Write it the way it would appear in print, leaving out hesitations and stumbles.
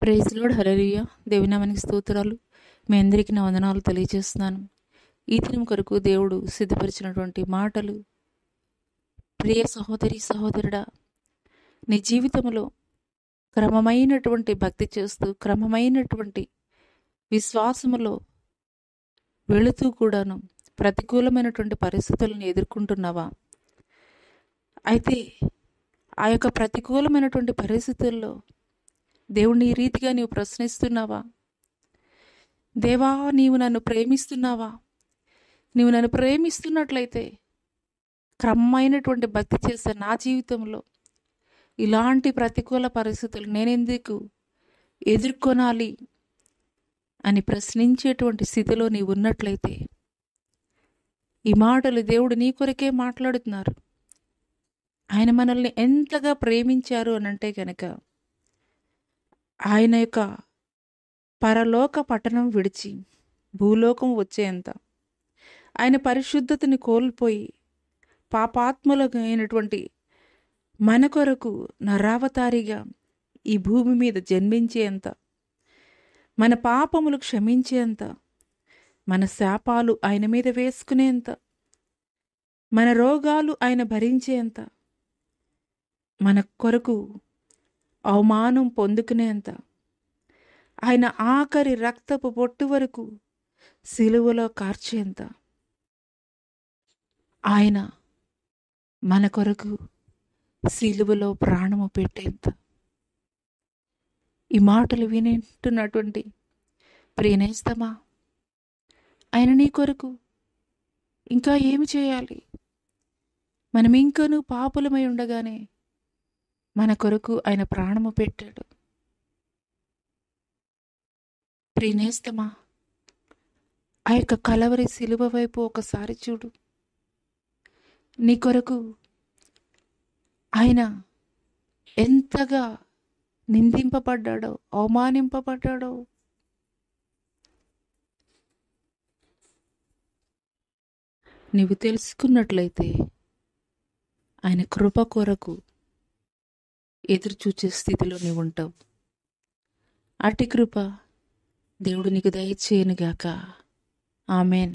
Praise lord, హల్లెలూయా. దేవుని నామానికి స్తోత్రాలు. మీ అందరికీ నా వందనాలు తెలియజేస్తున్నాను. ఈ దినం కొరకు దేవుడు సిద్ధపరిచినటువంటి మాటలు, ప్రియ సహోదరి సహోదరుడా, నీ జీవితంలో క్రమమైనటువంటి భక్తి చేస్తూ క్రమమైనటువంటి విశ్వాసములో వెళుతూ కూడాను ప్రతికూలమైనటువంటి పరిస్థితులను ఎదుర్కొంటున్నావా? అయితే ఆ యొక్క ప్రతికూలమైనటువంటి పరిస్థితుల్లో దేవుని ఈ రీతిగా నీవు ప్రశ్నిస్తున్నావా? దేవా, నీవు నన్ను ప్రేమిస్తున్నావా? నీవు నన్ను ప్రేమిస్తున్నట్లయితే క్రమమైనటువంటి భక్తి చేసే నా జీవితంలో ఇలాంటి ప్రతికూల పరిస్థితులు నేనెందుకు ఎదుర్కొనాలి అని ప్రశ్నించేటువంటి స్థితిలో నీవు ఉన్నట్లయితే ఈ మాటలు దేవుడు నీ కొరకే మాట్లాడుతున్నారు. ఆయన మనల్ని ఎంతగా ప్రేమించారు అనంటే కనుక ఆయన యొక్క పరలోక పట్టణం విడిచి భూలోకం వచ్చేంత ఆయన పరిశుద్ధతని కోల్పోయి పాపాత్ములైనటువంటి మన కొరకు నరావతారిగా ఈ భూమి మీద జన్మించేంత, మన పాపములు క్షమించేంత, మన శాపాలు ఆయన మీద వేసుకునేంత, మన రోగాలు ఆయన భరించేంత, మన కొరకు అవమానం పొందుకునేంత, ఆయన ఆఖరి రక్తపు బొట్టు వరకు సిలువలో కార్చేంత ఆయన మన కొరకు సిలువలో ప్రాణము పెట్టేంత. ఈ మాటలు వింటున్నటువంటి ప్రియనేస్తమా, ఆయన నీ కొరకు ఇంకా ఏమి చేయాలి? మనం ఇంకనూ పాపులమై ఉండగానే మన కొరకు ఆయన ప్రాణము పెట్టాడు. ప్రియనేస్తమా, ఆ యొక్క కలవరి సిలువ వైపు ఒకసారి చూడు. నీ కొరకు ఆయన ఎంతగా నిందింపబడ్డాడో, అవమానింపబడ్డాడో. నీవు తెలుసుకున్నట్లయితే ఆయన కృప కొరకు ఎదురు చూచే స్థితిలో నీవు ఉంటావు. అట్టి కృప దేవుడు నీకు దయచేయనుగాక. ఆమెన్.